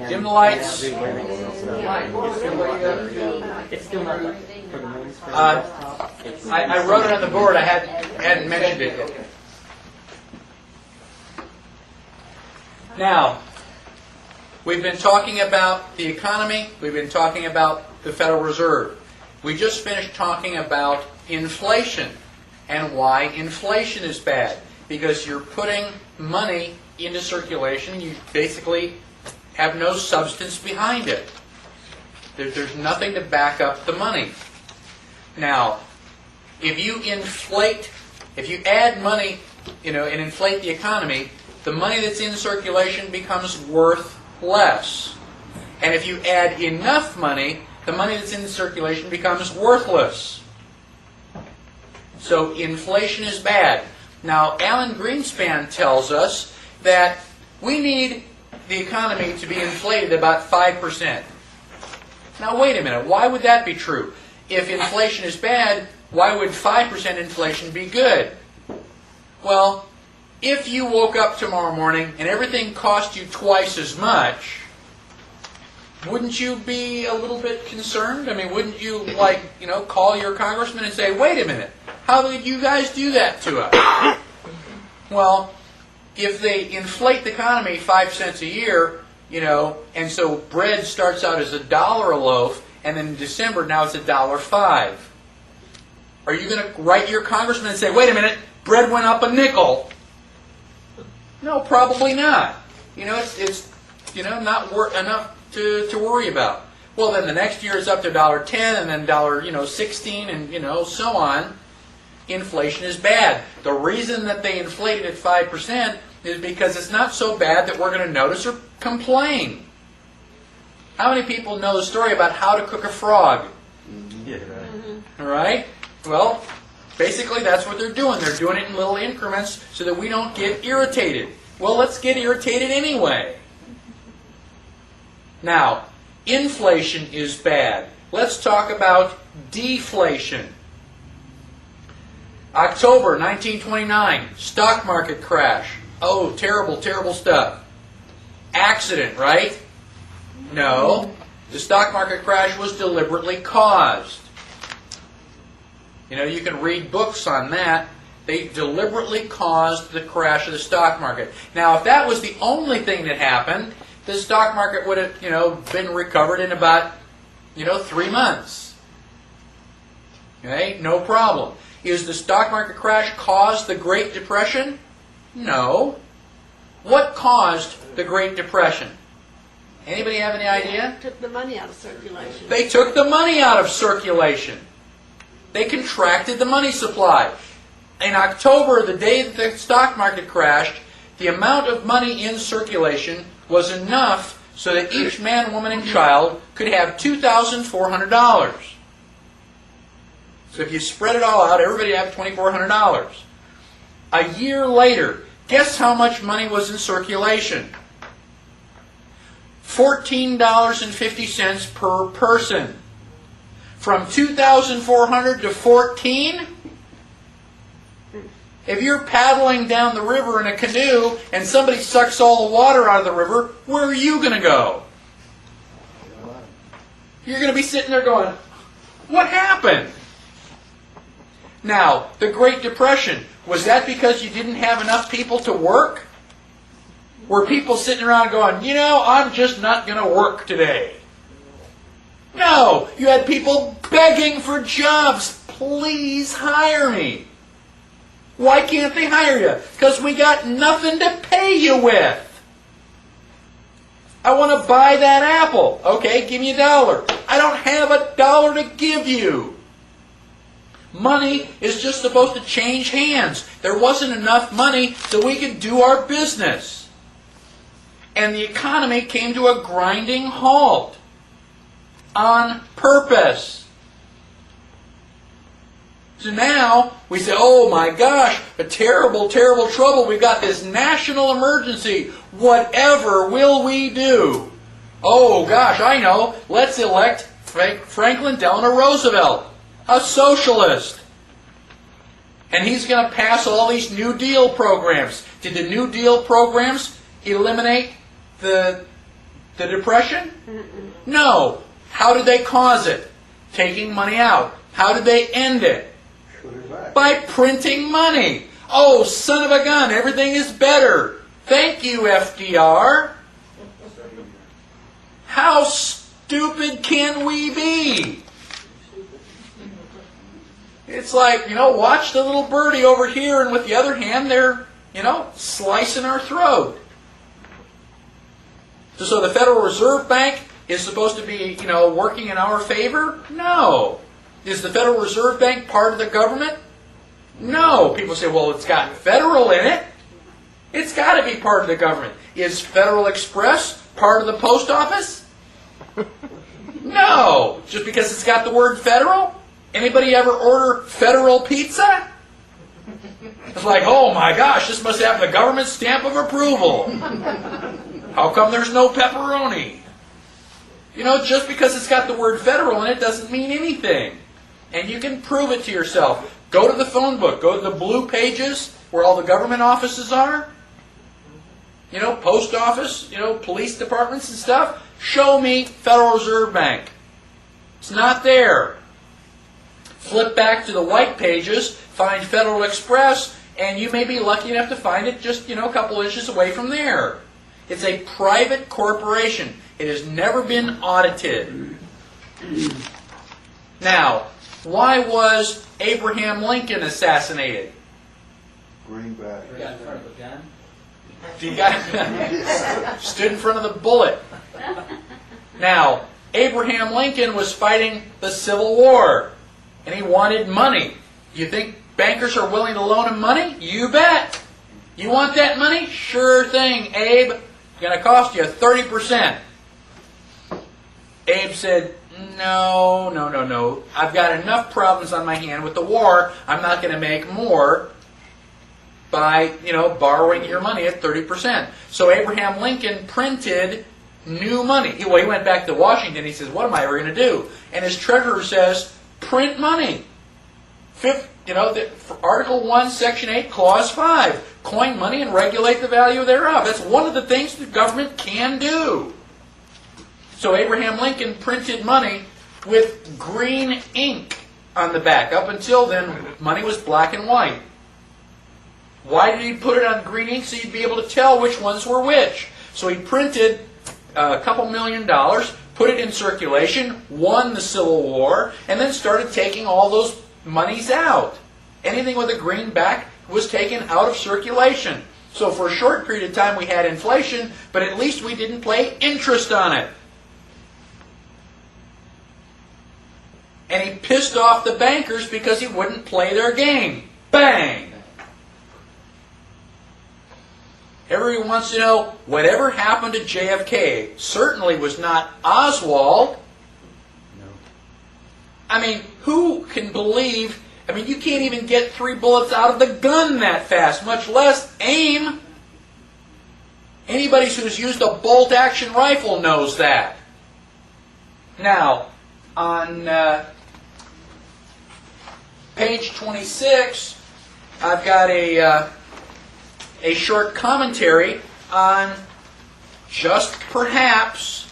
Dim the lights. It's still not light. I wrote it on the board. I hadn't mentioned it yet. Now, we've been talking about the economy. We've been talking about the Federal Reserve. We just finished talking about inflation and why inflation is bad. Because you're putting money into circulation, you basically have no substance behind it. There's nothing to back up the money. Now, if you add money, and inflate the economy, the money that's in circulation becomes worth less. And if you add enough money, the money that's in circulation becomes worthless. So inflation is bad. Now, Alan Greenspan tells us that we need the economy to be inflated about 5%. Now, wait a minute. Why would that be true? If inflation is bad, why would 5% inflation be good? Well, if you woke up tomorrow morning and everything cost you twice as much, wouldn't you be a little bit concerned? I mean, wouldn't you, call your congressman and say, wait a minute, how did you guys do that to us? Well, if they inflate the economy 5 cents a year, and so bread starts out as $1 a loaf, and then in December now it's $1.05. Are you going to write your congressman and say, wait a minute, bread went up a nickel? No, probably not. It's not enough to worry about. Well, then the next year it's up to $1.10, and then $1.16, and so on. Inflation is bad. The reason that they inflated at 5% is because it's not so bad that we're going to notice or complain. How many people know the story about how to cook a frog? Yeah. All right? Well, basically that's what they're doing. They're doing it in little increments so that we don't get irritated. Well, let's get irritated anyway. Now, inflation is bad. Let's talk about deflation. October 1929, stock market crash. Oh, terrible, terrible stuff. Accident, right? No. The stock market crash was deliberately caused. You can read books on that. They deliberately caused the crash of the stock market. Now, if that was the only thing that happened, the stock market would have, been recovered in about, 3 months. Okay? No problem. Is the stock market crash caused the Great Depression? No. What caused the Great Depression? Anybody have any idea? Took the money out of circulation. They took the money out of circulation. They contracted the money supply. In October, the day that the stock market crashed, the amount of money in circulation was enough so that each man, woman, and child could have $2,400. So if you spread it all out, everybody would have $2,400. A year later, guess how much money was in circulation? $14.50 per person. From 2,400 to 14? If you're paddling down the river in a canoe and somebody sucks all the water out of the river, where are you going to go? You're going to be sitting there going, what happened? Now, the Great Depression, was that because you didn't have enough people to work? Were people sitting around going, I'm just not going to work today? No, you had people begging for jobs. Please hire me. Why can't they hire you? Because we got nothing to pay you with. I want to buy that apple. Okay, give me $1. I don't have $1 to give you. Money is just supposed to change hands. There wasn't enough money so we could do our business. And the economy came to a grinding halt. On purpose. So now we say, oh my gosh, a terrible, terrible trouble. We've got this national emergency. Whatever will we do? Oh gosh, I know. Let's elect Franklin Delano Roosevelt, a socialist. And he's going to pass all these New Deal programs. Did the New Deal programs eliminate the Depression? No. How did they cause it? Taking money out. How did they end it? By printing money. Oh, son of a gun, everything is better. Thank you, FDR. How stupid can we be? It's like, watch the little birdie over here, and with the other hand, they're, slicing our throat. So the Federal Reserve Bank is supposed to be, working in our favor? No. Is the Federal Reserve Bank part of the government? No. People say, well, it's got federal in it. It's got to be part of the government. Is Federal Express part of the post office? No. Just because it's got the word federal? Anybody ever order federal pizza? It's like, oh my gosh, this must have the government stamp of approval. How come there's no pepperoni? Just because it's got the word federal in it doesn't mean anything. And you can prove it to yourself. Go to the phone book. Go to the blue pages where all the government offices are. Post office, police departments and stuff. Show me Federal Reserve Bank. It's not there. Flip back to the white pages, find Federal Express, and you may be lucky enough to find it just, a couple inches away from there. It's a private corporation. It has never been audited. Now, why was Abraham Lincoln assassinated? Greenback. He got stood in front of the bullet. Now, Abraham Lincoln was fighting the Civil War, and he wanted money. You think bankers are willing to loan him money? You bet. You want that money? Sure thing, Abe. It's going to cost you 30%. Abe said, no. I've got enough problems on my hand with the war. I'm not going to make more by, borrowing your money at 30%. So Abraham Lincoln printed new money. He went back to Washington. He says, what am I ever going to do? And his treasurer says, print money. Article 1, Section 8, Clause 5. Coin money and regulate the value thereof. That's one of the things the government can do. So Abraham Lincoln printed money with green ink on the back. Up until then, money was black and white. Why did he put it on green ink? So you'd be able to tell which ones were which. So he printed a couple $1 million, put it in circulation, won the Civil War, and then started taking all those monies out. Anything with a green back was taken out of circulation. So for a short period of time we had inflation, but at least we didn't pay interest on it. And he pissed off the bankers because he wouldn't play their game. Bang! Everyone wants to know, whatever happened to JFK certainly was not Oswald. No. I mean, who can believe... you can't even get 3 bullets out of the gun that fast, much less aim. Anybody who's used a bolt-action rifle knows that. Now, on page 26, I've got a short commentary on just perhaps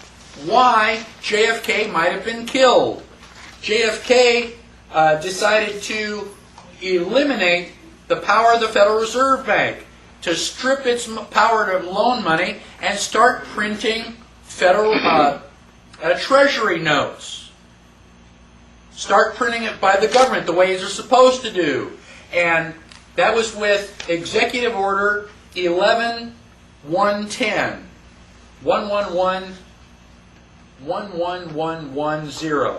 why JFK might have been killed. JFK decided to eliminate the power of the Federal Reserve Bank, to strip its power to loan money and start printing federal treasury notes. Start printing it by the government the way they're supposed to do. And that was with Executive Order 11110. 11110.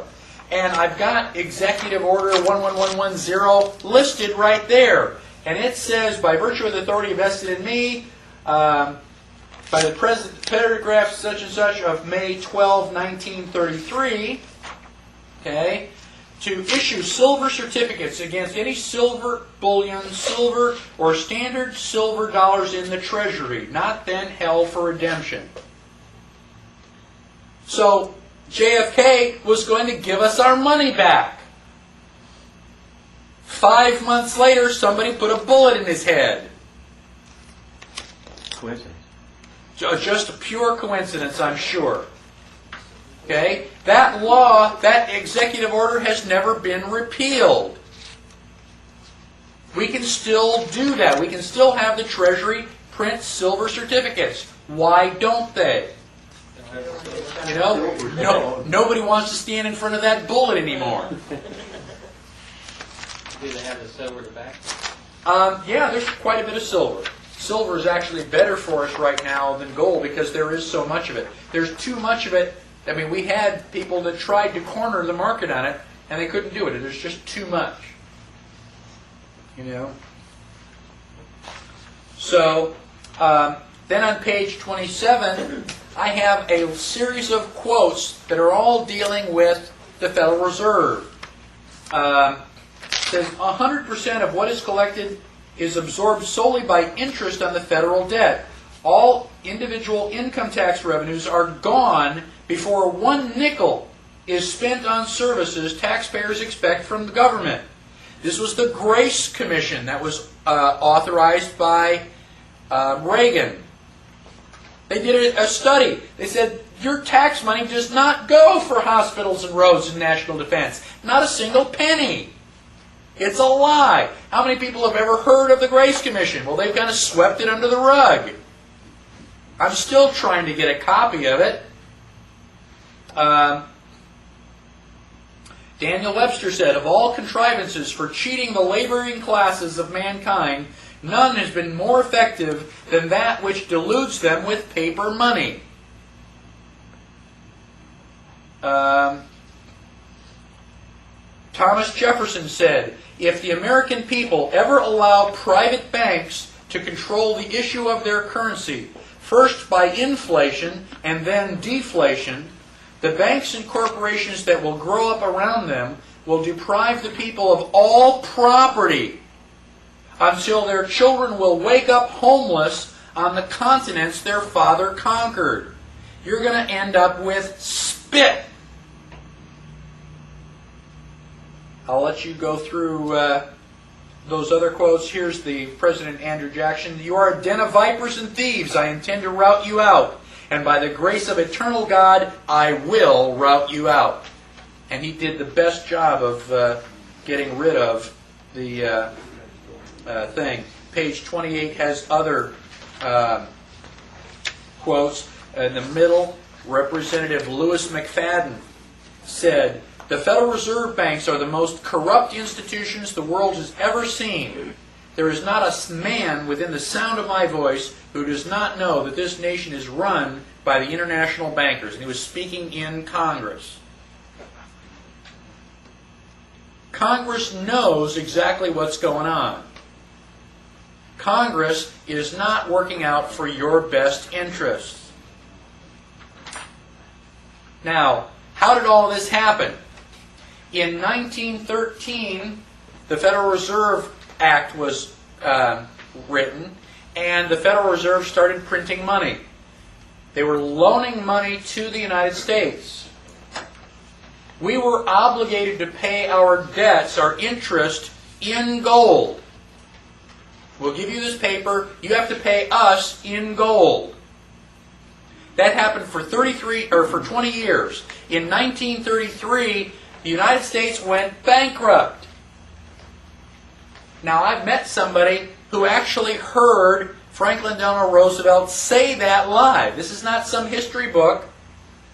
And I've got Executive Order 11110 listed right there. And it says, by virtue of the authority vested in me, by the paragraph such and such of May 12, 1933, okay, to issue silver certificates against any silver bullion, silver, or standard silver dollars in the Treasury, not then held for redemption. So, JFK was going to give us our money back. 5 months later, somebody put a bullet in his head. Coincidence. Just a pure coincidence, I'm sure. Okay? That law, that executive order has never been repealed. We can still do that. We can still have the Treasury print silver certificates. Why don't they? You know, nobody wants to stand in front of that bullet anymore. Do they have the silver to back? Yeah, there's quite a bit of silver. Silver is actually better for us right now than gold because there is so much of it. There's too much of it. I mean, we had people that tried to corner the market on it, and they couldn't do it. There's just too much. You know? So, then on page 27, I have a series of quotes that are all dealing with the Federal Reserve. It says, 100% of what is collected is absorbed solely by interest on the federal debt. All individual income tax revenues are gone before 1 nickel is spent on services taxpayers expect from the government. This was the Grace Commission that was authorized by Reagan. They did a study. They said, your tax money does not go for hospitals and roads and national defense. Not a single penny. It's a lie. How many people have ever heard of the Grace Commission? Well, they've kind of swept it under the rug. I'm still trying to get a copy of it. Daniel Webster said, of all contrivances for cheating the laboring classes of mankind, none has been more effective than that which deludes them with paper money. Thomas Jefferson said, if the American people ever allow private banks to control the issue of their currency, first by inflation and then deflation, the banks and corporations that will grow up around them will deprive the people of all property until their children will wake up homeless on the continents their father conquered. You're going to end up with spit. I'll let you go through those other quotes. Here's the President Andrew Jackson. You are a den of vipers and thieves. I intend to rout you out. And by the grace of eternal God, I will rout you out. And he did the best job of getting rid of the thing. Page 28 has other quotes. In the middle, Representative Louis McFadden said, the Federal Reserve banks are the most corrupt institutions the world has ever seen. There is not a man within the sound of my voice who does not know that this nation is run by the international bankers. And he was speaking in Congress. Congress knows exactly what's going on. Congress is not working out for your best interests. Now, how did all this happen? In 1913, the Federal Reserve Act was written, and the Federal Reserve started printing money. They were loaning money to the United States. We were obligated to pay our debts, our interest, in gold. We'll give you this paper. You have to pay us in gold. That happened for 20 years. In 1933, the United States went bankrupt. Now, I've met somebody who actually heard Franklin Delano Roosevelt say that live. This is not some history book.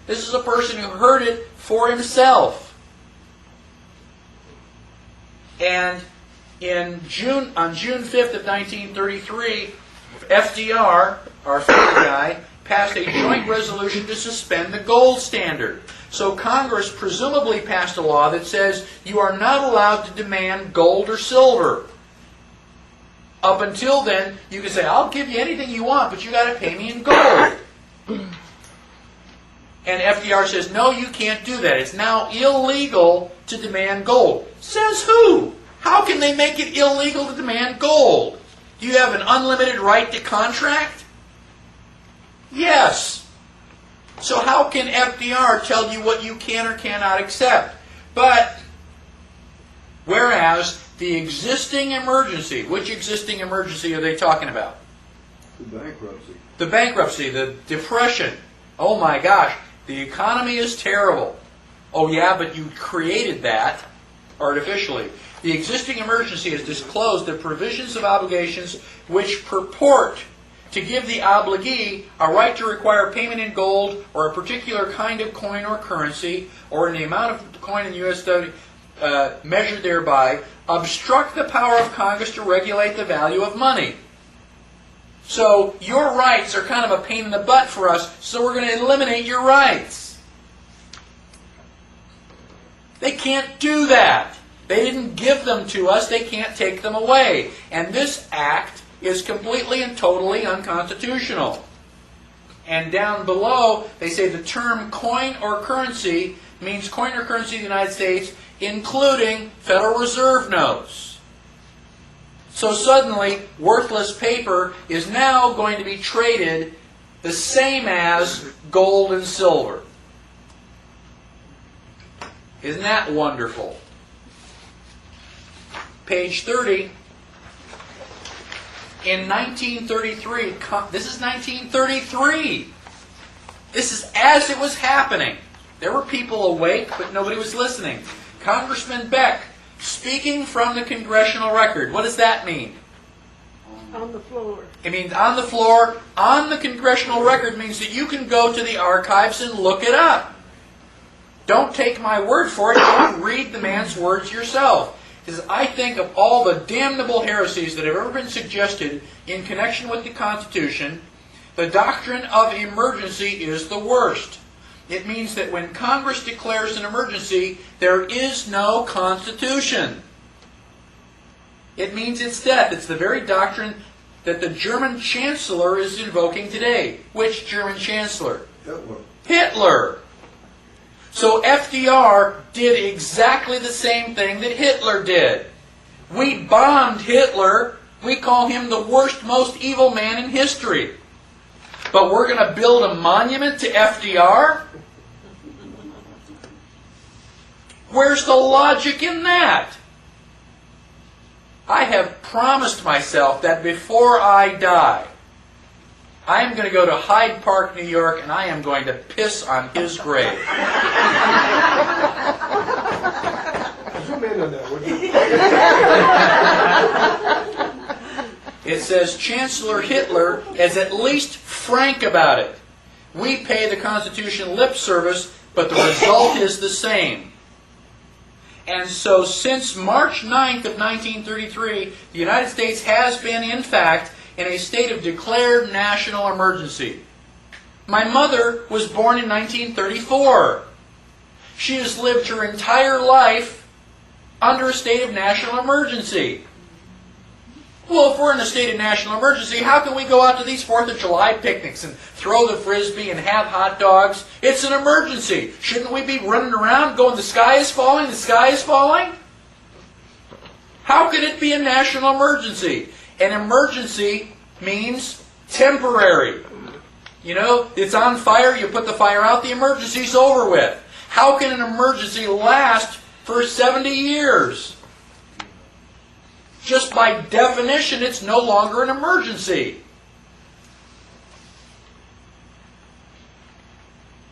This is a person who heard it for himself. And on June 5th of 1933, FDR, our family guy, passed a joint resolution to suspend the gold standard. So Congress presumably passed a law that says you are not allowed to demand gold or silver. Up until then, you can say, I'll give you anything you want, but you got to pay me in gold. And FDR says, no, you can't do that. It's now illegal to demand gold. Says who? How can they make it illegal to demand gold? Do you have an unlimited right to contract? Yes. So how can FDR tell you what you can or cannot accept? But, whereas the existing emergency, which existing emergency are they talking about? The bankruptcy. The bankruptcy, the depression. Oh my gosh, the economy is terrible. Oh yeah, but you created that artificially. The existing emergency has disclosed the provisions of obligations which purport to give the obligee a right to require payment in gold or a particular kind of coin or currency or in the amount of coin in US dollar measured thereby, obstruct the power of Congress to regulate the value of money. So your rights are kind of a pain in the butt for us, so we're going to eliminate your rights. They can't do that. They didn't give them to us. They can't take them away. And this act is completely and totally unconstitutional. And down below, they say the term coin or currency means coin or currency of the United States, including Federal Reserve notes. So suddenly, worthless paper is now going to be traded the same as gold and silver. Isn't that wonderful? Page 30. In 1933, this is 1933. This is as it was happening. There were people awake, but nobody was listening. Congressman Beck, speaking from the congressional record. What does that mean? On the floor. It means on the floor. On the congressional record means that you can go to the archives and look it up. Don't take my word for it. Don't read the man's words yourself. Because I think of all the damnable heresies that have ever been suggested in connection with the Constitution, the doctrine of emergency is the worst. It means that when Congress declares an emergency, there is no Constitution. It means it's death. It's the very doctrine that the German Chancellor is invoking today. Which German Chancellor? Hitler. Hitler. So FDR did exactly the same thing that Hitler did. We bombed Hitler. We call him the worst, most evil man in history. But we're going to build a monument to FDR? Where's the logic in that? I have promised myself that before I die, I am going to go to Hyde Park, New York, and I am going to piss on his grave. Zoom in on that, would you? It says Chancellor Hitler is at least frank about it. We pay the Constitution lip service, but the result is the same. And so since March 9th of 1933, the United States has been, in fact, in a state of declared national emergency. My mother was born in 1934. She has lived her entire life under a state of national emergency. Well, if we're in a state of national emergency, how can we go out to these 4th of July picnics and throw the frisbee and have hot dogs? It's an emergency. Shouldn't we be running around going, the sky is falling, the sky is falling? How could it be a national emergency? An emergency means temporary. You know, it's on fire, you put the fire out, the emergency's over with. How can an emergency last for 70 years? Just by definition, it's no longer an emergency.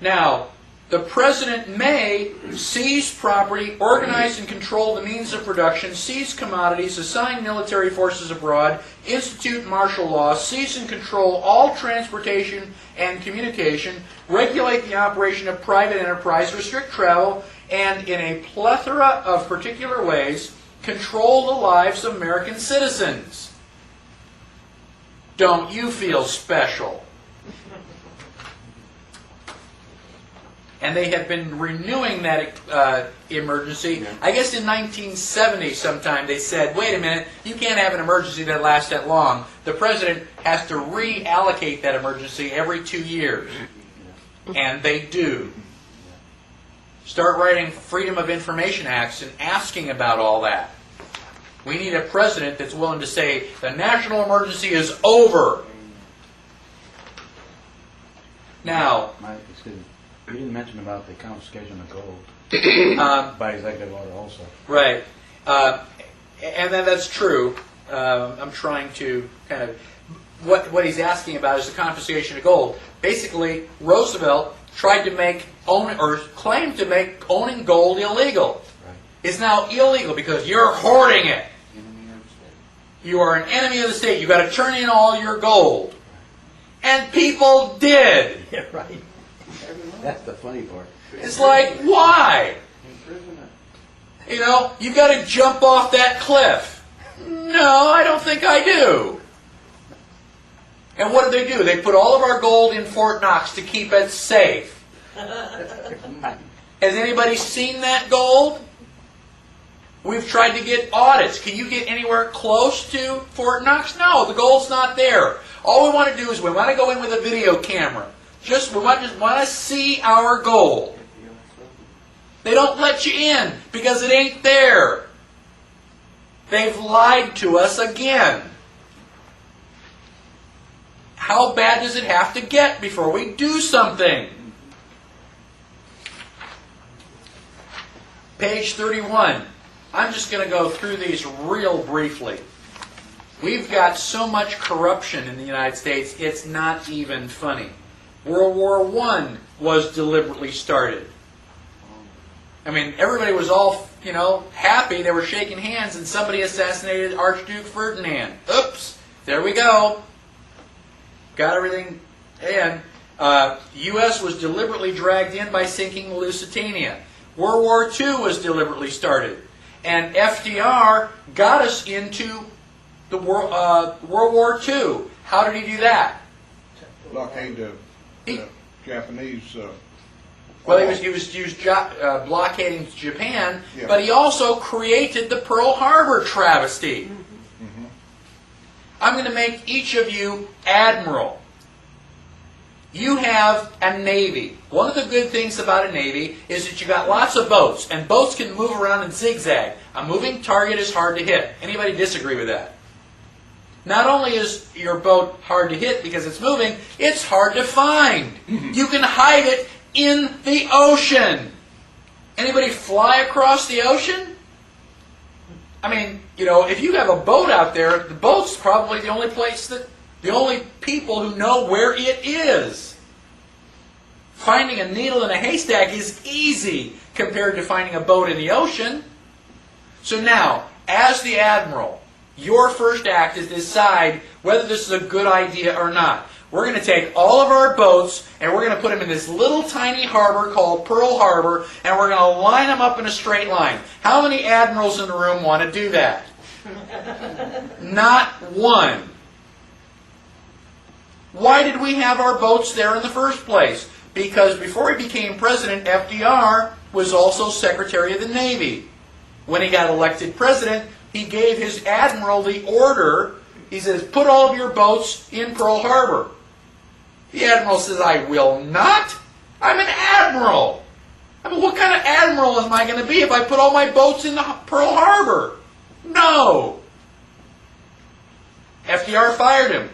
Now, the President may seize property, organize and control the means of production, seize commodities, assign military forces abroad, institute martial law, seize and control all transportation and communication, regulate the operation of private enterprise, restrict travel, and in a plethora of particular ways, control the lives of American citizens. Don't you feel special? And they have been renewing that emergency. I guess in 1970 sometime they said, wait a minute, you can't have an emergency that lasts that long. The President has to reallocate that emergency every 2 years. And they do. Start writing Freedom of Information Acts and asking about all that. We need a president that's willing to say, the national emergency is over. Now, Mike, excuse me. You didn't mention about the confiscation of gold by executive order also. Right. And then that's true. I'm trying to kind of... what he's asking about is the confiscation of gold. Basically, Roosevelt tried to make claimed to make owning gold illegal. Right. It's now illegal because you're hoarding it. You are an enemy of the state. You've got to turn in all your gold. And people did. Yeah, right. That's the funny part. It's like, why? You know, you've got to jump off that cliff. No, I don't think I do. And what do? They put all of our gold in Fort Knox to keep it safe. Has anybody seen that gold? We've tried to get audits. Can you get anywhere close to Fort Knox? No, the gold's not there. All we want to do is we want to go in with a video camera. We want to see our gold. They don't let you in because it ain't there. They've lied to us again. How bad does it have to get before we do something? Page 31. I'm just going to go through these real briefly. We've got so much corruption in the United States, it's not even funny. World War I was deliberately started. I mean, everybody was all, happy. They were shaking hands, and somebody assassinated Archduke Ferdinand. Oops, there we go. Got everything in. U.S. was deliberately dragged in by sinking the Lusitania. World War II was deliberately started. And FDR got us into the World War II. How did he do that? Blockade the Japanese. Well, he was blockading Japan, Yeah. but he also created the Pearl Harbor travesty. Mm-hmm. I'm going to make each of you admiral. You have a navy. One of the good things about a navy is that you got lots of boats, and boats can move around and zigzag. A moving target is hard to hit. Anybody disagree with that? Not only is your boat hard to hit because it's moving, it's hard to find. You can hide it in the ocean. Anybody fly across the ocean? I mean, if you have a boat out there, the boat's probably the only people who know where it is. Finding a needle in a haystack is easy compared to finding a boat in the ocean. So now, as the admiral, your first act is to decide whether this is a good idea or not. We're going to take all of our boats and we're going to put them in this little tiny harbor called Pearl Harbor, and we're going to line them up in a straight line. How many admirals in the room want to do that? Not one. Why did we have our boats there in the first place? Because before he became president, FDR was also Secretary of the Navy. When he got elected president, he gave his admiral the order. He says, put all of your boats in Pearl Harbor. The admiral says, I will not. I'm an admiral. I mean, what kind of admiral am I going to be if I put all my boats in Pearl Harbor? No. FDR fired him.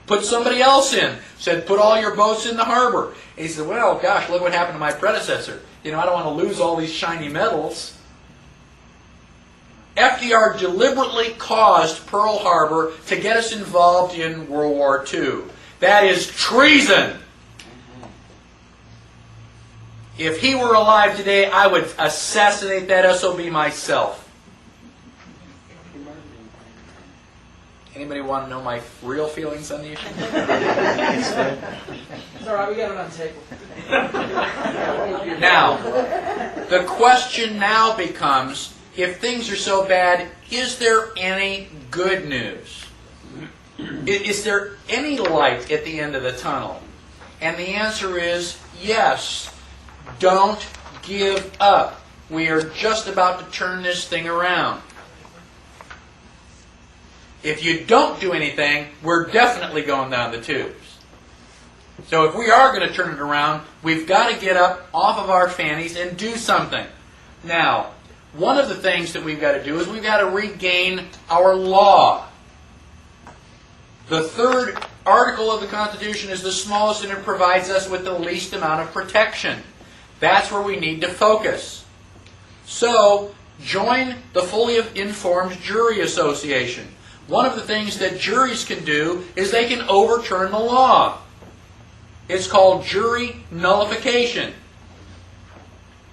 Put somebody else in. Said, put all your boats in the harbor. And he said, well, gosh, look what happened to my predecessor. I don't want to lose all these shiny medals. FDR deliberately caused Pearl Harbor to get us involved in World War II. That is treason. If he were alive today, I would assassinate that SOB myself. Anybody want to know my real feelings on the issue? It's all right, we got it on tape. Now, the question now becomes, if things are so bad, is there any good news? Is there any light at the end of the tunnel? And the answer is yes. Don't give up. We are just about to turn this thing around. If you don't do anything, we're definitely going down the tubes. So if we are going to turn it around, we've got to get up off of our fannies and do something. Now, one of the things that we've got to do is we've got to regain our law. The third article of the Constitution is the smallest and it provides us with the least amount of protection. That's where we need to focus. So, join the Fully Informed Jury Association. one of the things that juries can do is they can overturn the law. It's called jury nullification.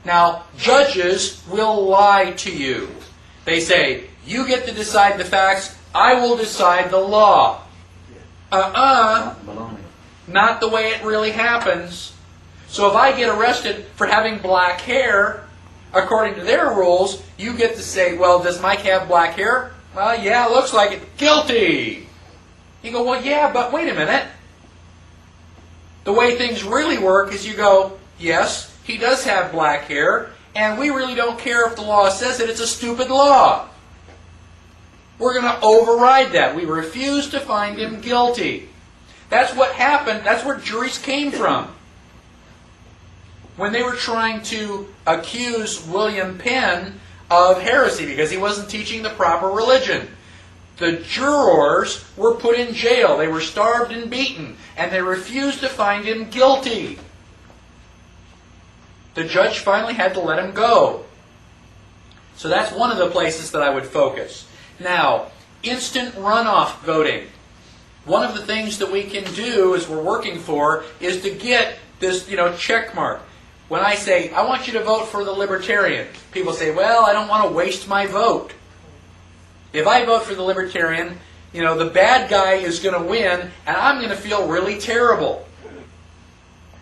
Now, judges will lie to you. They say, you get to decide the facts, I will decide the law. Baloney. Not the way it really happens. So if I get arrested for having black hair, according to their rules, you get to say, well, does Mike have black hair? Well, yeah, looks like it. Guilty! You go, well, yeah, but wait a minute. The way things really work is you go, yes, he does have black hair, and we really don't care if the law says it. It's a stupid law. We're going to override that. We refuse to find him guilty. That's what happened. That's where juries came from. When they were trying to accuse William Penn of heresy because he wasn't teaching the proper religion, the jurors were put in jail. They were starved and beaten, and they refused to find him guilty. The judge finally had to let him go. So that's one of the places that I would focus. Now, instant runoff voting. One of the things that we can do, as we're working for, is to get this, check mark. When I say, I want you to vote for the Libertarian, people say, well, I don't want to waste my vote. If I vote for the Libertarian, the bad guy is going to win, and I'm going to feel really terrible.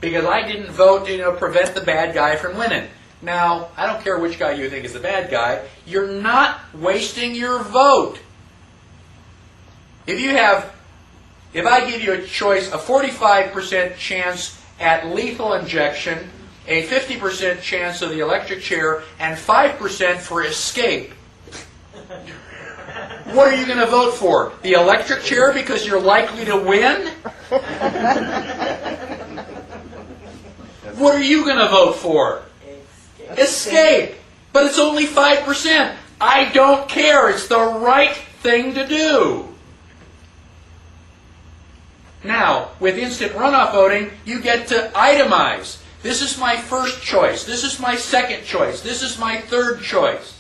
Because I didn't vote to prevent the bad guy from winning. Now, I don't care which guy you think is the bad guy. You're not wasting your vote. If I give you a choice, a 45% chance at lethal injection, a 50% chance of the electric chair, and 5% for escape, what are you going to vote for? The electric chair because you're likely to win? What are you going to vote for? Escape. But it's only 5%. I don't care. It's the right thing to do. Now, with instant runoff voting, you get to itemize. This is my first choice. This is my second choice. This is my third choice.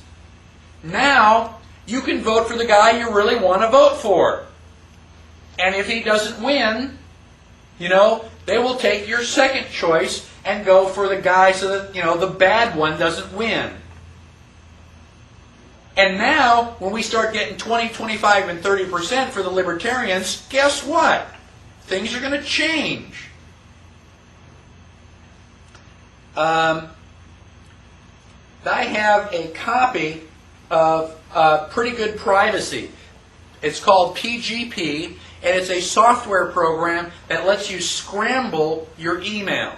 Now, you can vote for the guy you really want to vote for. And if he doesn't win, they will take your second choice and go for the guy so that, the bad one doesn't win. And now, when we start getting 20, 25, and 30% for the Libertarians, guess what? Things are going to change. I have a copy of Pretty Good Privacy. It's called PGP, and it's a software program that lets you scramble your email.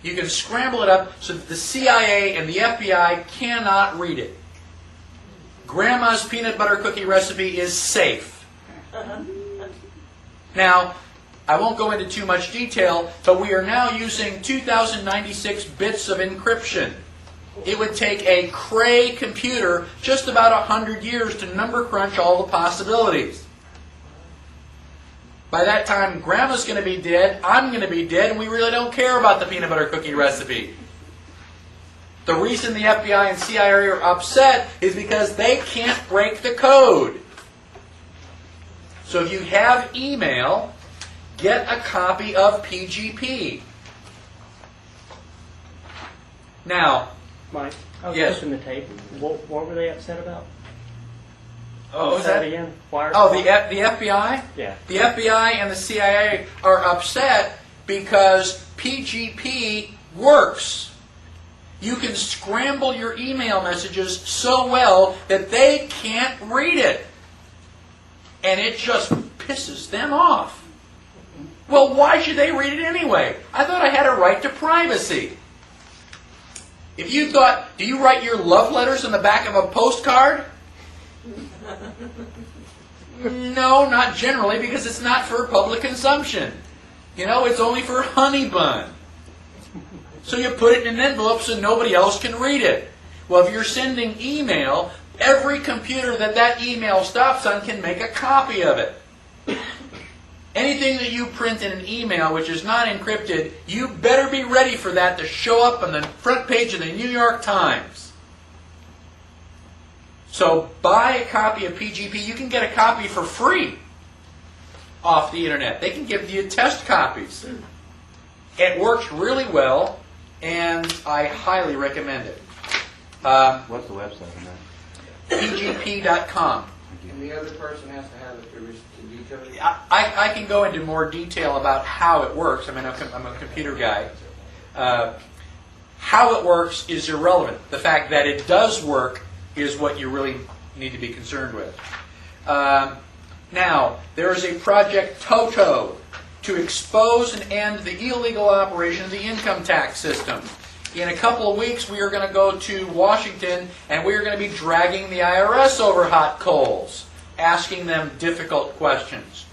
You can scramble it up so that the CIA and the FBI cannot read it. Grandma's peanut butter cookie recipe is safe. Now, I won't go into too much detail, but we are now using 2096 bits of encryption. It would take a Cray computer just about 100 years to number crunch all the possibilities. By that time, Grandma's going to be dead, I'm going to be dead, and we really don't care about the peanut butter cookie recipe. The reason the FBI and CIA are upset is because they can't break the code. So if you have email, get a copy of PGP. Now, Mike, I was yes. pushing the tape. What were they upset about? Oh, was Say that? again? Wire Oh, clock? the FBI? Yeah. The FBI and the CIA are upset because PGP works. You can scramble your email messages so well that they can't read it. And it just pisses them off. Well, why should they read it anyway? I thought I had a right to privacy. If you thought, do you write your love letters on the back of a postcard? No, not generally, because it's not for public consumption. It's only for honey bun. So you put it in an envelope so nobody else can read it. Well, if you're sending email, every computer that email stops on can make a copy of it. Anything that you print in an email which is not encrypted, you better be ready for that to show up on the front page of the New York Times. So buy a copy of PGP. You can get a copy for free off the internet. They can give you test copies. It works really well, and I highly recommend it. What's the website on that? PGP.com. And the other person has to have it to decode it? I can go into more detail about how it works. I mean, I'm a computer guy. How it works is irrelevant. The fact that it does work is what you really need to be concerned with. Now, there is a Project Toto to expose and end the illegal operation of the income tax system. In a couple of weeks, we are going to go to Washington, and we are going to be dragging the IRS over hot coals, asking them difficult questions.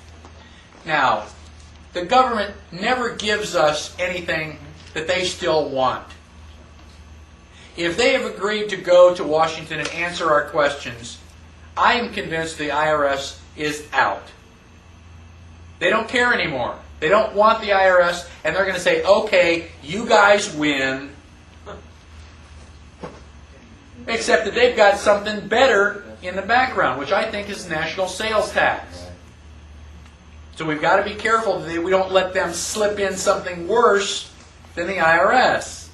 Now, the government never gives us anything that they still want. If they have agreed to go to Washington and answer our questions, I am convinced the IRS is out. They don't care anymore. They don't want the IRS, and they're going to say, okay, you guys win. Except that they've got something better in the background, which I think is national sales tax. So we've got to be careful that we don't let them slip in something worse than the IRS.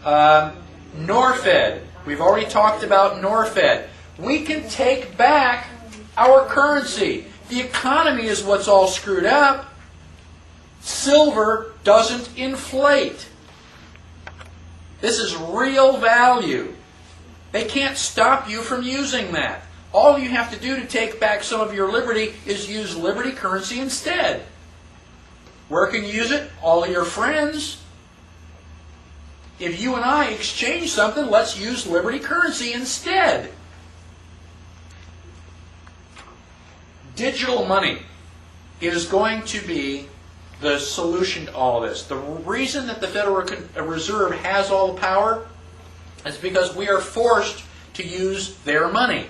Norfed. We've already talked about Norfed. We can take back our currency. The economy is what's all screwed up. Silver doesn't inflate. This is real value. They can't stop you from using that. All you have to do to take back some of your liberty is use Liberty currency instead. Where can you use it? All of your friends. If you and I exchange something, let's use Liberty currency instead. Digital money is going to be the solution to all this. The reason that the Federal Reserve has all the power is because we are forced to use their money.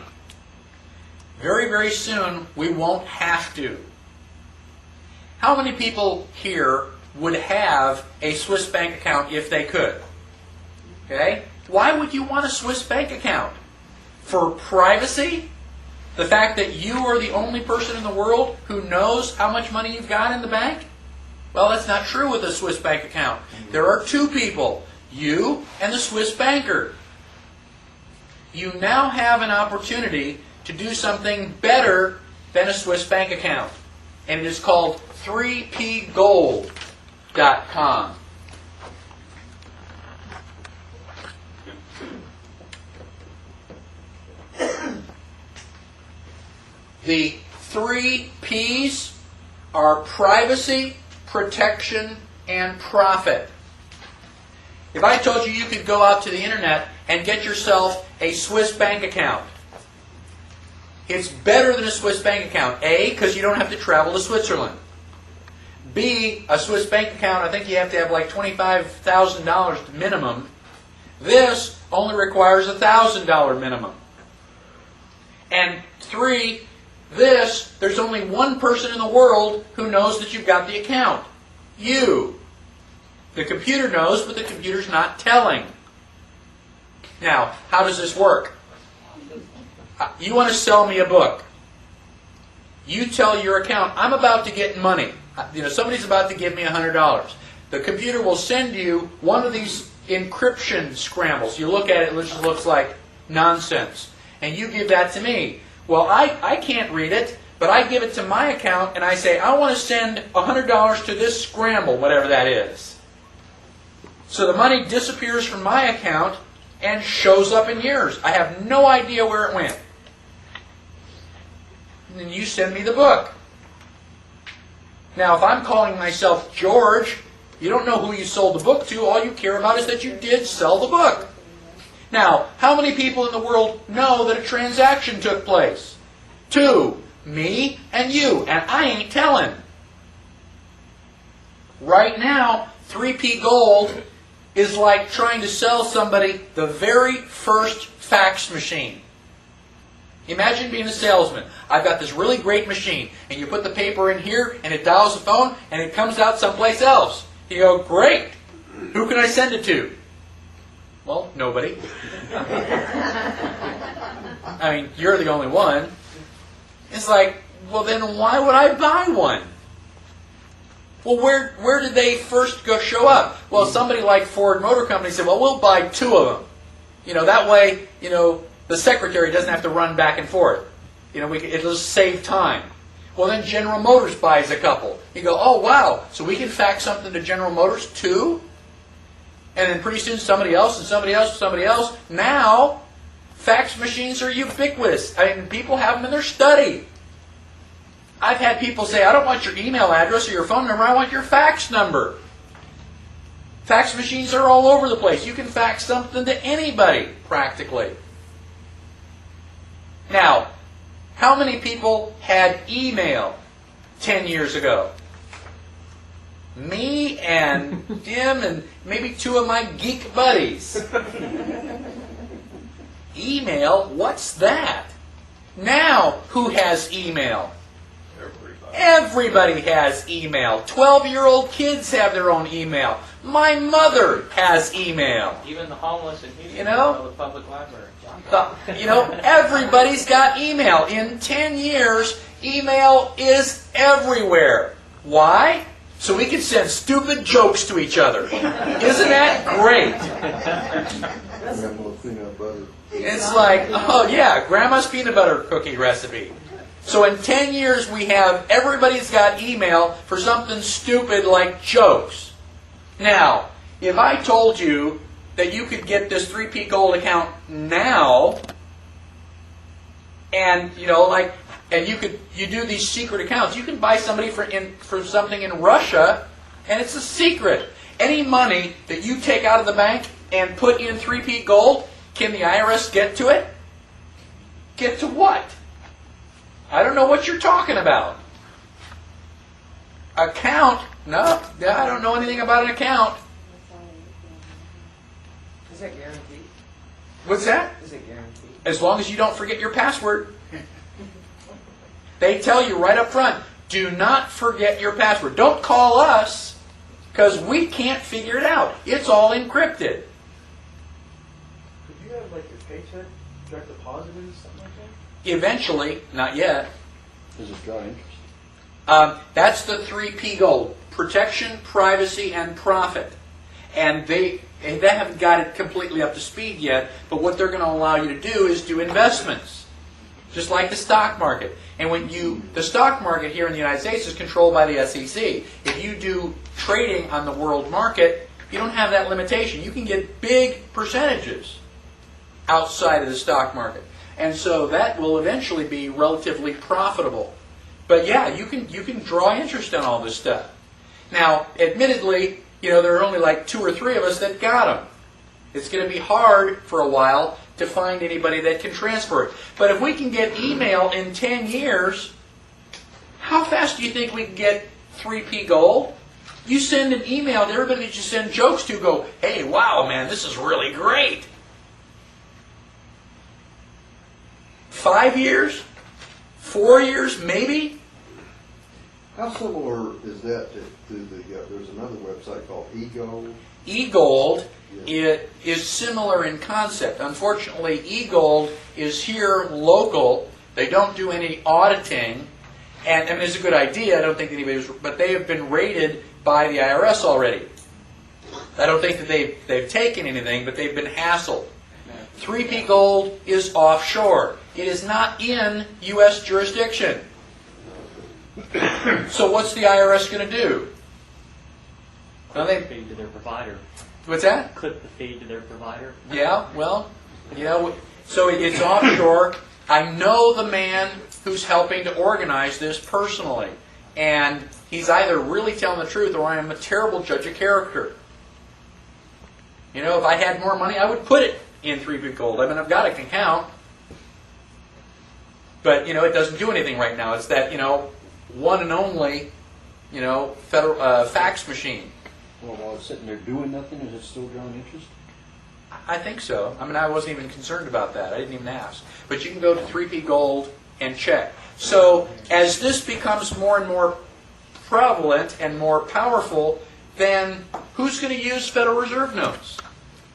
Very, very soon, we won't have to. How many people here would have a Swiss bank account if they could? Okay? Why would you want a Swiss bank account? For privacy? The fact that you are the only person in the world who knows how much money you've got in the bank? Well, that's not true with a Swiss bank account. There are two people, you and the Swiss banker. You now have an opportunity to do something better than a Swiss bank account. And it is called 3pgold.com. The 3 P's are privacy, protection, and profit. If I told you you could go out to the internet and get yourself a Swiss bank account, it's better than a Swiss bank account. A, because you don't have to travel to Switzerland. B, a Swiss bank account, I think you have to have like $25,000 minimum. This only requires $1,000 minimum. And 3, there's only one person in the world who knows that you've got the account. You. The computer knows, but the computer's not telling. Now, how does this work? You want to sell me a book. You tell your account, I'm about to get money. Somebody's about to give me $100. The computer will send you one of these encryption scrambles. You look at it, it just looks like nonsense. And you give that to me. Well, I can't read it, but I give it to my account and I say, I want to send $100 to this scramble, whatever that is. So the money disappears from my account and shows up in yours. I have no idea where it went. And then you send me the book. Now, if I'm calling myself George, you don't know who you sold the book to. All you care about is that you did sell the book. Now, how many people in the world know that a transaction took place? 2. Me and you. And I ain't telling. Right now, 3P Gold is like trying to sell somebody the very first fax machine. Imagine being a salesman. I've got this really great machine, and you put the paper in here, and it dials the phone, and it comes out someplace else. You go, great. Who can I send it to? Well, nobody. I mean, you're the only one. It's like, well, then why would I buy one? Well, where did they first show up? Well, somebody like Ford Motor Company said, well, we'll buy 2 of them. That way, the secretary doesn't have to run back and forth. It'll just save time. Well, then General Motors buys a couple. You go, oh, wow, so we can fax something to General Motors too? And then pretty soon somebody else and somebody else and somebody else. Now, fax machines are ubiquitous. I mean, people have them in their study. I've had people say, I don't want your email address or your phone number, I want your fax number. Fax machines are all over the place. You can fax something to anybody, practically. Now, how many people had email 10 years ago? Me and Jim and maybe 2 of my geek buddies. Email? What's that? Now, who has email? Everybody has email. 12-year-old kids have their own email. My mother has email. Even the homeless in Houston know? go to the public library. Everybody's got email. In 10 years, email is everywhere. Why? So we can send stupid jokes to each other. Isn't that great? It's like, oh yeah, Grandma's peanut butter cookie recipe. So in 10 years, everybody's got email for something stupid like jokes. Now, if I told you that you could get this 3P Gold account now, and you do these secret accounts, you can buy somebody for something in Russia, and it's a secret. Any money that you take out of the bank and put in 3P Gold, can the IRS get to it? Get to what? I don't know what you're talking about. Account? No, I don't know anything about an account. Is that guaranteed? What's that? Is it guaranteed? As long as you don't forget your password. They tell you right up front, do not forget your password. Don't call us, because we can't figure it out. It's all encrypted. Could you have like your paycheck direct deposited or something like that? Eventually, not yet. Does it draw interest? That's the 3P Gold. Protection, privacy, and profit. And they haven't got it completely up to speed yet, but what they're going to allow you to do is do investments. Just like the stock market. And the stock market here in the United States is controlled by the SEC. If you do trading on the world market, you don't have that limitation. You can get big percentages outside of the stock market. And so that will eventually be relatively profitable. But yeah, you can draw interest on all this stuff. Now, admittedly, there are only like 2 or 3 of us that got them. It's going to be hard for a while to find anybody that can transfer it. But if we can get email in 10 years, how fast do you think we can get 3P Gold? You send an email to everybody that you send jokes to, go, hey, wow, man, this is really great. 5 years? 4 years, maybe? How similar is that to there's another website called eGold? eGold, it is similar in concept. Unfortunately, eGold is here local. They don't do any auditing. And I mean, it's a good idea. I don't think anybody's, but they have been rated by the IRS already. I don't think that they've taken anything, but they've been hassled. 3P Gold is offshore. It is not in U.S. jurisdiction. So what's the IRS going to do? Well, Clip the feed to their provider. What's that? Clip the feed to their provider. Yeah, well, so it's offshore. I know the man who's helping to organize this personally. And he's either really telling the truth or I am a terrible judge of character. If I had more money, I would put it in 3P Gold. I mean, I've got an account. But, it doesn't do anything right now. It's that, one and only, federal fax machine. Well, while it's sitting there doing nothing, is it still drawing interest? I think so. I mean, I wasn't even concerned about that. I didn't even ask. But you can go to 3P Gold and check. So as this becomes more and more prevalent and more powerful, then who's going to use Federal Reserve notes?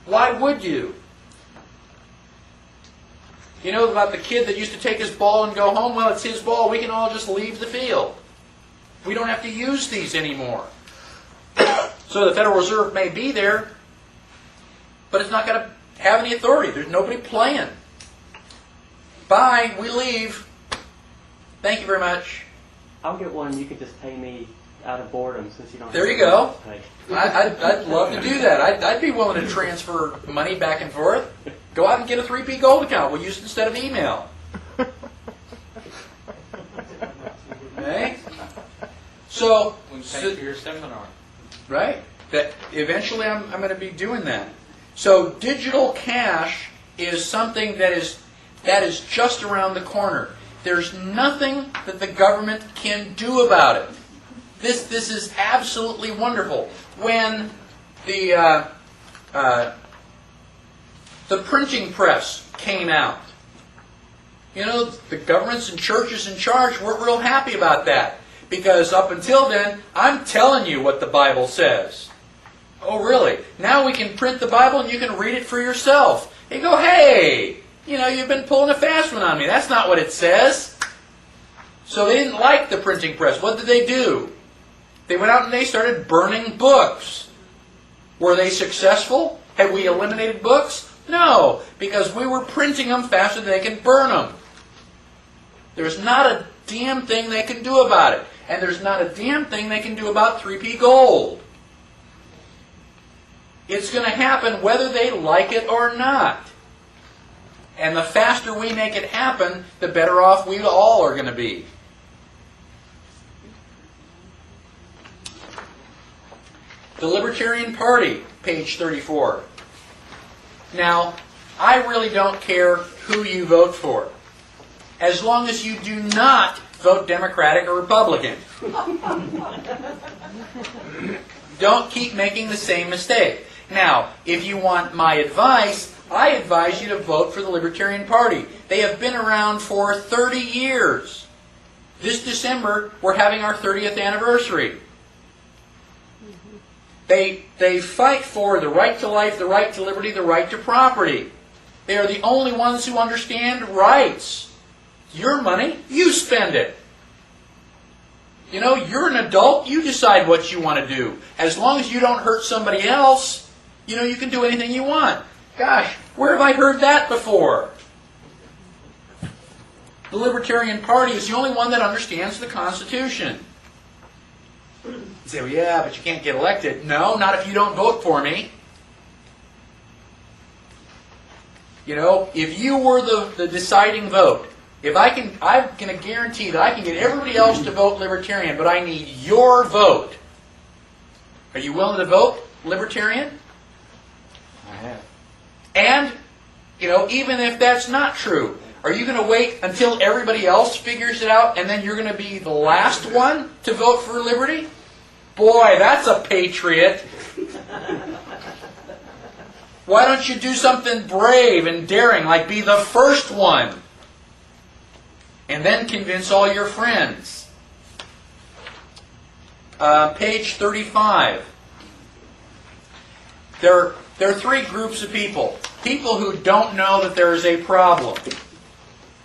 Why would you? You know about the kid that used to take his ball and go home? Well, it's his ball. We can all just leave the field. We don't have to use these anymore. So the Federal Reserve may be there, but it's not going to have any authority. There's nobody playing. Bye. We leave. Thank you very much. I'll get one. You could just pay me out of boredom since you don't. There have you go. to pay. I'd love to do that. I'd be willing to transfer money back and forth. Go out and get a 3P Gold account. We'll use it instead of email. Okay? So, Thank you for your seminar. right? That eventually I'm going to be doing that. So digital cash is something that is just around the corner. There's nothing that the government can do about it. This is absolutely wonderful. When the printing press came out, you know, the governments and churches in charge weren't real happy about that. Because up until then, I'm telling you what the Bible says. Oh, really? Now we can print the Bible and you can read it for yourself. You go, hey, you know, you've been pulling a fast one on me. That's not what it says. So they didn't like the printing press. What did they do? They went out and they started burning books. Were they successful? Had we eliminated books? No, because we were printing them faster than they can burn them. There's not a damn thing they can do about it. And there's not a damn thing they can do about 3P Gold. It's going to happen whether they like it or not. And the faster we make it happen, the better off we all are going to be. The Libertarian Party, page 34. Now, I really don't care who you vote for, as long as you do not vote Democratic or Republican. Don't keep making the same mistake. Now, if you want my advice, I advise you to vote for the Libertarian Party. They have been around for 30 years. This December, we're having our 30th anniversary. They fight for the right to life, the right to liberty, the right to property. They are the only ones who understand rights. Your money, you spend it. You know, you're an adult, you decide what you want to do. As long as you don't hurt somebody else, you know, you can do anything you want. Gosh, where have I heard that before? The Libertarian Party is the only one that understands the Constitution. You say, well, yeah, but you can't get elected. No, not if you don't vote for me. You know, if you were the deciding vote, I'm going to guarantee that I can get everybody else to vote Libertarian, but I need your vote. Are you willing to vote Libertarian? I have. And, you know, even if that's not true, are you going to wait until everybody else figures it out and then you're going to be the last one to vote for liberty? Boy, that's a patriot. Why don't you do something brave and daring, like be the first one? And then convince all your friends. Page 35. There are three groups of people. People who don't know that there is a problem.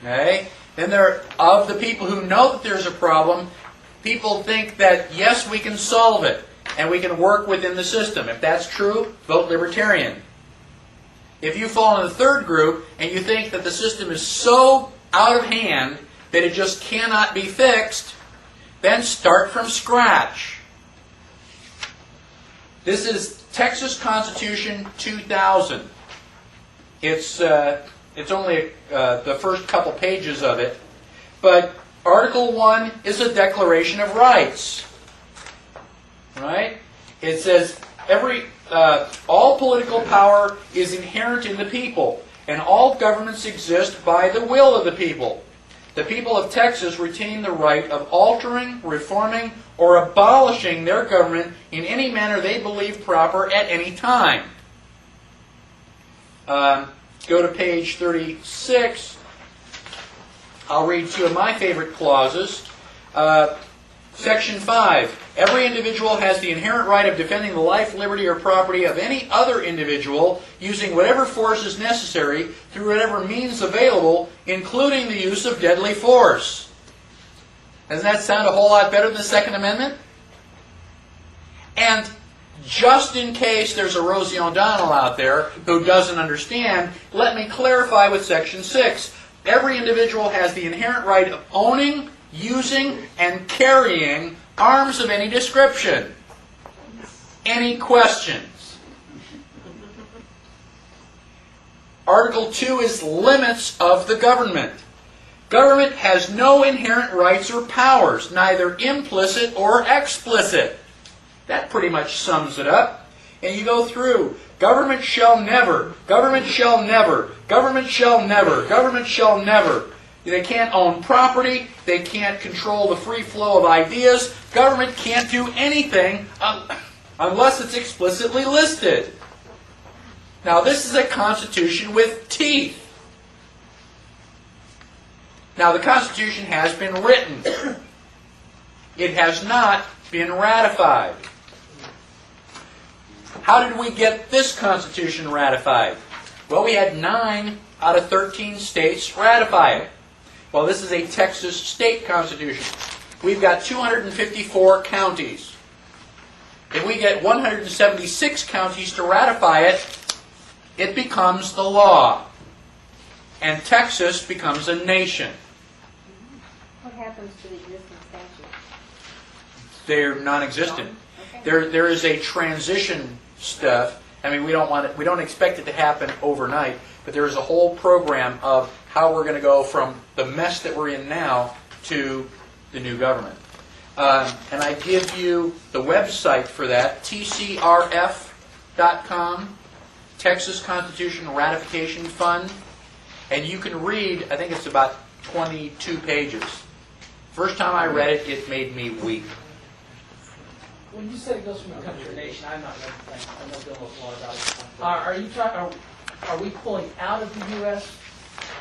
Okay? Then of the people who know that there's a problem, people think that, yes, we can solve it, and we can work within the system. If that's true, vote Libertarian. If you fall in the third group, and you think that the system is so out of hand that it just cannot be fixed, then start from scratch. This is Texas Constitution 2000. It's only the first couple pages of it, but Article 1 is a Declaration of Rights. Right? It says all political power is inherent in the people, and all governments exist by the will of the people. The people of Texas retain the right of altering, reforming, or abolishing their government in any manner they believe proper at any time. Go to page 36. I'll read two of my favorite clauses. Section 5, every individual has the inherent right of defending the life, liberty, or property of any other individual using whatever force is necessary through whatever means available, including the use of deadly force. Doesn't that sound a whole lot better than the Second Amendment? And just in case there's a Rosie O'Donnell out there who doesn't understand, let me clarify with Section 6. Every individual has the inherent right of owning, using, and carrying arms of any description. Any questions? Article 2 is limits of the government. Government has no inherent rights or powers, neither implicit or explicit. That pretty much sums it up. And you go through. Government shall never, government shall never, government shall never, government shall never. They can't own property. They can't control the free flow of ideas. Government can't do anything unless it's explicitly listed. Now, this is a constitution with teeth. Now, the Constitution has been written. It has not been ratified. How did we get this Constitution ratified? Well, we had 9 out of 13 states ratify it. Well, this is a Texas state constitution. We've got 254 counties. If we get 176 counties to ratify it, it becomes the law. And Texas becomes a nation. What happens to the existing statutes? They're non-existent. Okay. There is a transition stuff. I mean, we don't expect it to happen overnight, but there is a whole program of how we're going to go from the mess that we're in now to the new government. And I give you the website for that, tcrf.com, Texas Constitution Ratification Fund, and you can read, I think it's about 22 pages. First time I read it, it made me weep. When you say it goes from a country to a nation, I'm not ready to think. I know Bill knows a lot about it. Are you talking? Are we pulling out of the U.S.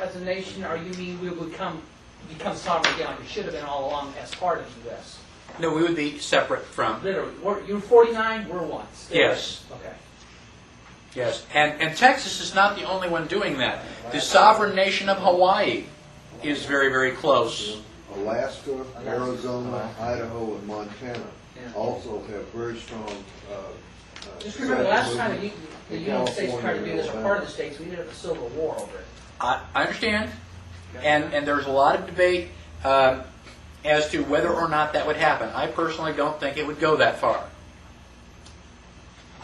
as a nation, or you mean we would become sovereign again, like we should have been all along as part of the U.S.? No, we would be separate from. Literally, you're 49, we're 1. Still Yes. Okay. Yes, and Texas is not the only one doing that. The sovereign nation of Hawaii is very, very close. Alaska, Arizona, Idaho, and Montana also have very strong. Just remember, last time the United States tried to do this, or part of the states, we ended up a civil war over it. I understand, and there's a lot of debate as to whether or not that would happen. I personally don't think it would go that far.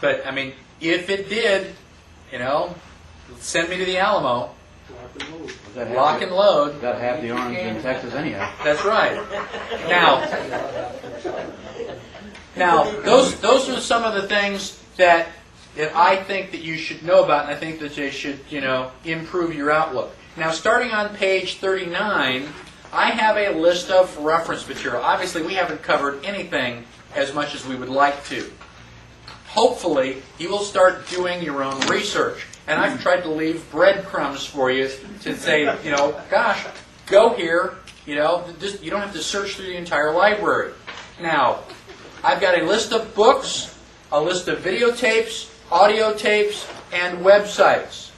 But, I mean, if it did, send me to the Alamo. Lock and load. Got half the arms in Texas anyhow. That's right. Now, those are some of the things that I think that you should know about, and I think that they should, improve your outlook. Now, starting on page 39, I have a list of reference material. Obviously, we haven't covered anything as much as we would like to. Hopefully, you will start doing your own research. And I've tried to leave breadcrumbs for you to say, gosh, go here. You don't have to search through the entire library. Now, I've got a list of books, a list of videotapes, audio tapes, and websites.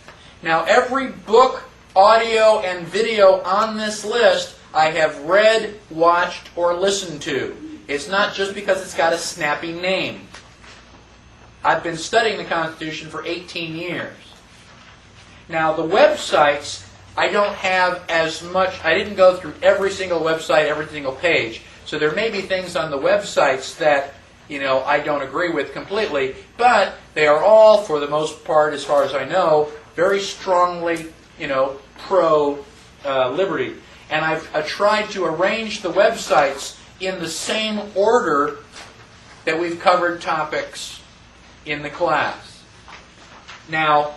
Now, every book, audio, and video on this list I have read, watched, or listened to. It's not just because it's got a snappy name. I've been studying the Constitution for 18 years. Now, the websites, I don't have as much. I didn't go through every single website, every single page. So there may be things on the websites that, I don't agree with completely. But they are all, for the most part, as far as I know, very strongly, pro-liberty. And I've tried to arrange the websites in the same order that we've covered topics in the class. Now,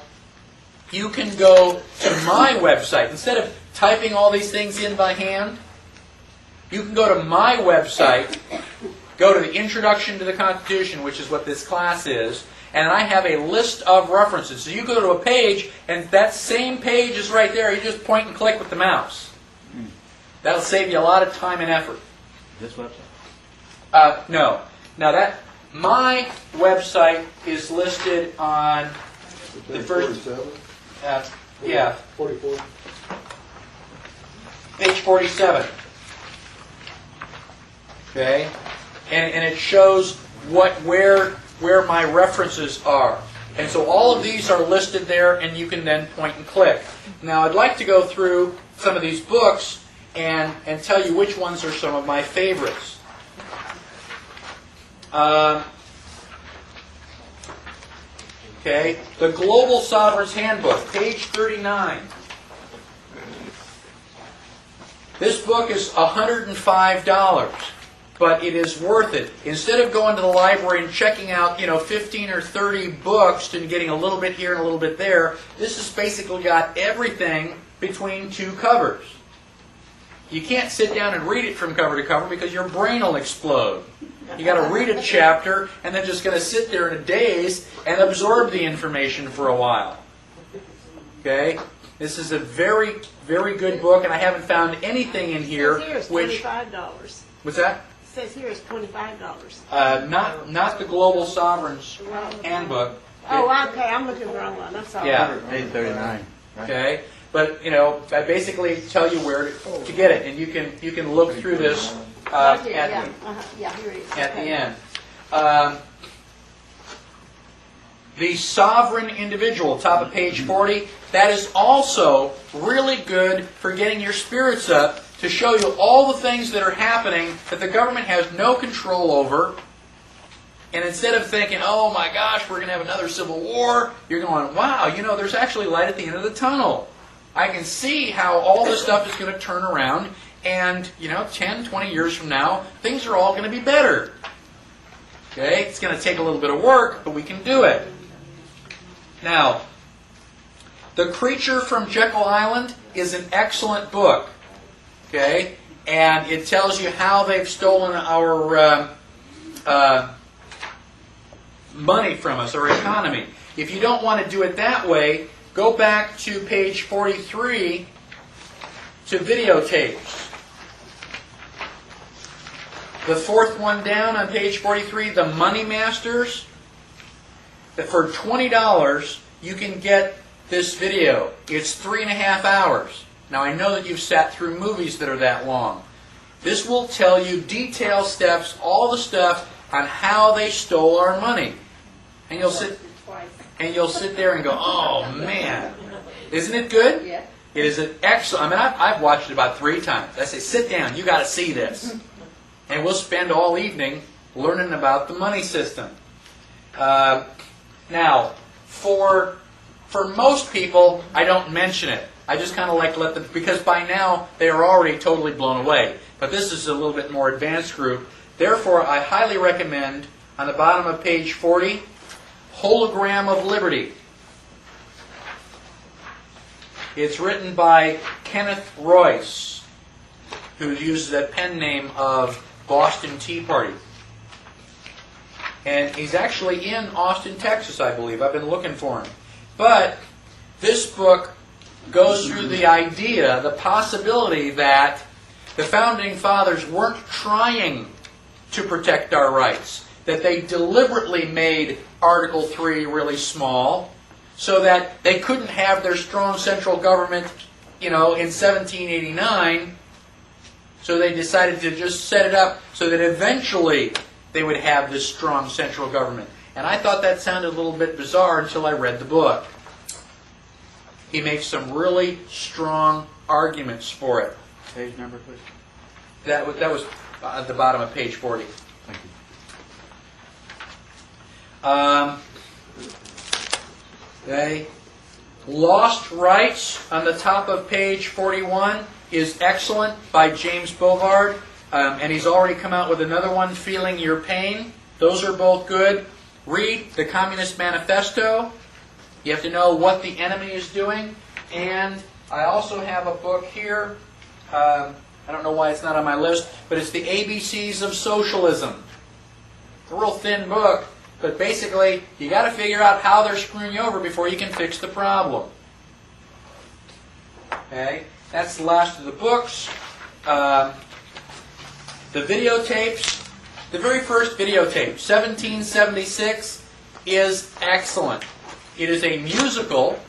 you can go to my website. Instead of typing all these things in by hand, you can go to my website, go to the Introduction to the Constitution, which is what this class is, and I have a list of references. So you go to a page, and that same page is right there. You just point and click with the mouse. That'll save you a lot of time and effort. This website? No. Now my website is listed on the first. 47? Yeah. Page 47. Okay, and it shows where my references are, and so all of these are listed there, and you can then point and click. Now I'd like to go through some of these books and tell you which ones are some of my favorites. Okay, the Global Sovereign's Handbook, page 39. This book is $105, but it is worth it. Instead of going to the library and checking out, 15 or 30 books and getting a little bit here and a little bit there, this has basically got everything between two covers. You can't sit down and read it from cover to cover because your brain will explode. You got to read a chapter and then just going to sit there in a daze and absorb the information for a while. Okay? This is a very, very good book, and I haven't found anything in here It says which. here it's $25. What's that? It says here it's $25. Not the Global Sovereign's Handbook. Oh, okay, I'm looking at the wrong one, I'm sorry. Yeah. Page 39. Right? Okay, but I basically tell you where to get it, and you can look through this Right here, at yeah, the yeah, here it is. at the Okay. end. The Sovereign Individual, top of page 40, that is also really good for getting your spirits up to show you all the things that are happening that the government has no control over. And instead of thinking, oh my gosh, we're going to have another civil war, you're going, wow, there's actually light at the end of the tunnel. I can see how all this stuff is going to turn around, and 10, 20 years from now, things are all going to be better. Okay? It's going to take a little bit of work, but we can do it. Now, The Creature from Jekyll Island is an excellent book. Okay? And it tells you how they've stolen our money from us, our economy. If you don't want to do it that way, go back to page 43 to videotapes. The fourth one down on page 43, the Money Masters. That for $20 you can get this video. It's 3.5 hours. Now I know that you've sat through movies that are that long. This will tell you detailed steps, all the stuff on how they stole our money. And you'll sit there and go, oh man, isn't it good? Yeah. It is an excellent. I've watched it about 3 times. I say, sit down, you got to see this. And we'll spend all evening learning about the money system. Now, for most people, I don't mention it. I just kind of like to let them, because by now they are already totally blown away. But this is a little bit more advanced group. Therefore, I highly recommend, on the bottom of page 40, Hologram of Liberty. It's written by Kenneth Royce, who uses that pen name of Boston Tea Party. And he's actually in Austin, Texas, I believe. I've been looking for him. But this book goes through the idea, the possibility that the Founding Fathers weren't trying to protect our rights, that they deliberately made Article 3 really small so that they couldn't have their strong central government, in 1789. So they decided to just set it up so that eventually they would have this strong central government. And I thought that sounded a little bit bizarre until I read the book. He makes some really strong arguments for it. Page number, please. That was at the bottom of page 40. Thank you. Okay. Lost Rights on the top of page 41 is excellent, by James Bovard. And he's already come out with another one, Feeling Your Pain. Those are both good. Read the Communist Manifesto. You have to know what the enemy is doing. And I also have a book here. I don't know why it's not on my list, but it's the ABCs of Socialism. It's a real thin book, but basically you got to figure out how they're screwing you over before you can fix the problem. Okay, that's the last of the books. The videotapes. The very first videotape, 1776, is excellent. It is a musical,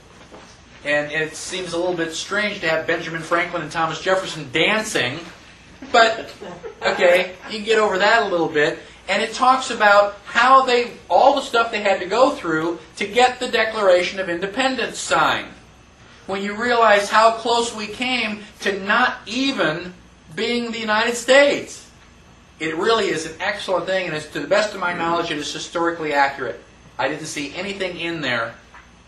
and it seems a little bit strange to have Benjamin Franklin and Thomas Jefferson dancing, but, okay, you can get over that a little bit. And it talks about how all the stuff they had to go through to get the Declaration of Independence signed. When you realize how close we came to not even being the United States. It really is an excellent thing, and to the best of my knowledge, it is historically accurate. I didn't see anything in there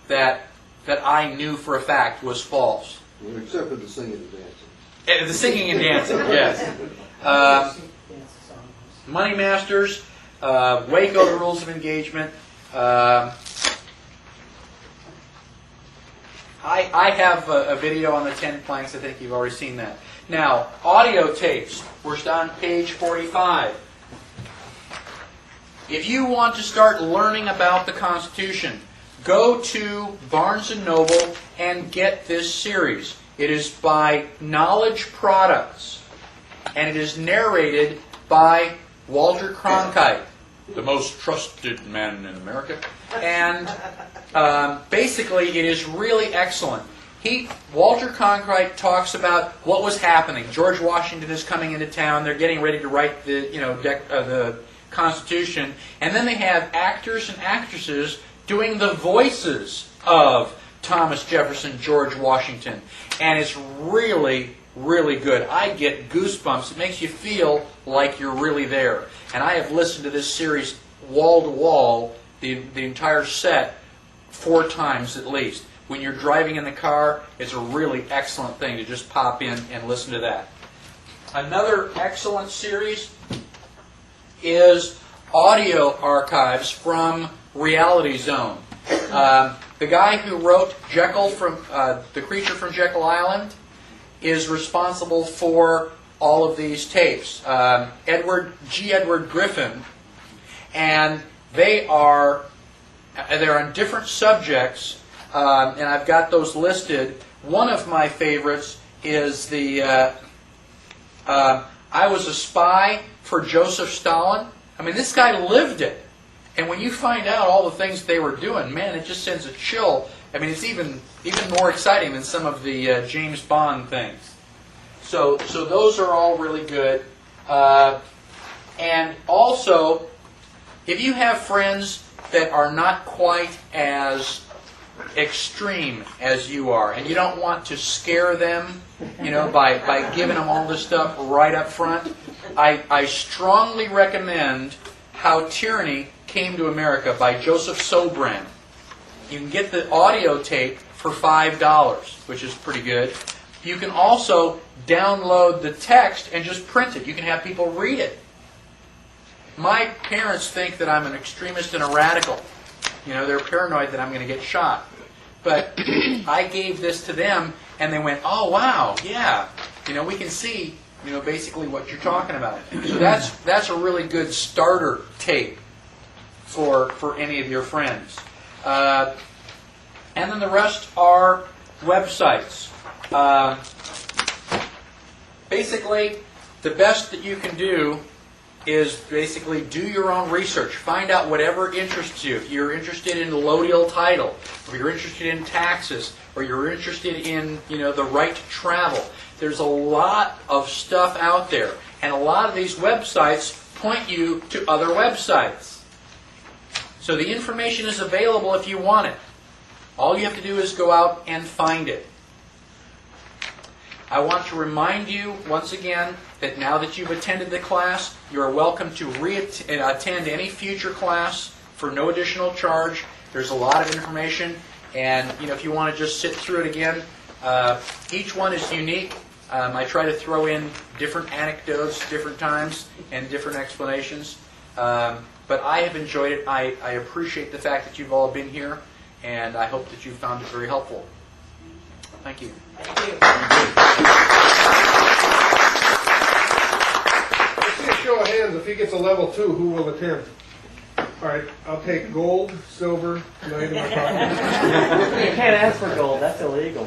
that I knew for a fact was false. Well, except for the singing and dancing. The singing and dancing, yes. Money Masters, Waco, the Rules of Engagement. I have a video on the 10 planks. I think you've already seen that. Now, audio tapes. We're on page 45. If you want to start learning about the Constitution, go to Barnes & Noble and get this series. It is by Knowledge Products, and it is narrated by Walter Cronkite, the most trusted man in America. And basically, it is really excellent. Walter Cronkite talks about what was happening. George Washington is coming into town. They're getting ready to write the Constitution, and then they have actors and actresses doing the voices of Thomas Jefferson, George Washington, and it's really, really good. I get goosebumps. It makes you feel like you're really there. And I have listened to this series wall to wall, the entire set, 4 times at least. When you're driving in the car, it's a really excellent thing to just pop in and listen to that. Another excellent series is audio archives from Reality Zone. The guy who wrote Jekyll from The Creature from Jekyll Island is responsible for all of these tapes. Edward Griffin, and they're on different subjects, and I've got those listed. One of my favorites is the I was a spy for Joseph Stalin. I mean, this guy lived it. And when you find out all the things they were doing, man, it just sends a chill. I mean, it's even more exciting than some of the James Bond things. So those are all really good. And also, if you have friends that are not quite as extreme as you are, and you don't want to scare them, by giving them all this stuff right up front, I strongly recommend How Tyranny Came to America by Joseph Sobran. You can get the audio tape for $5, which is pretty good. You can also download the text and just print it. You can have people read it. My parents think that I'm an extremist and a radical. They're paranoid that I'm going to get shot. But I gave this to them, and they went, "Oh, wow, yeah. We can see, basically what you're talking about." So that's a really good starter tape for any of your friends. And then the rest are websites. Basically, the best that you can do is basically do your own research. Find out whatever interests you. If you're interested in allodial title, or you're interested in taxes, or you're interested in the right to travel, there's a lot of stuff out there. And a lot of these websites point you to other websites. So the information is available if you want it. All you have to do is go out and find it. I want to remind you once again that now that you've attended the class, you are welcome to attend any future class for no additional charge. There's a lot of information, and if you want to just sit through it again, each one is unique. I try to throw in different anecdotes, different times, and different explanations. But I have enjoyed it. I appreciate the fact that you've all been here, and I hope that you found it very helpful. Thank you. Thank you. Let's see a show of hands. If he gets a level 2, who will attend? All right, I'll take gold, silver, knight, and my pocket. You can't ask for gold. That's illegal.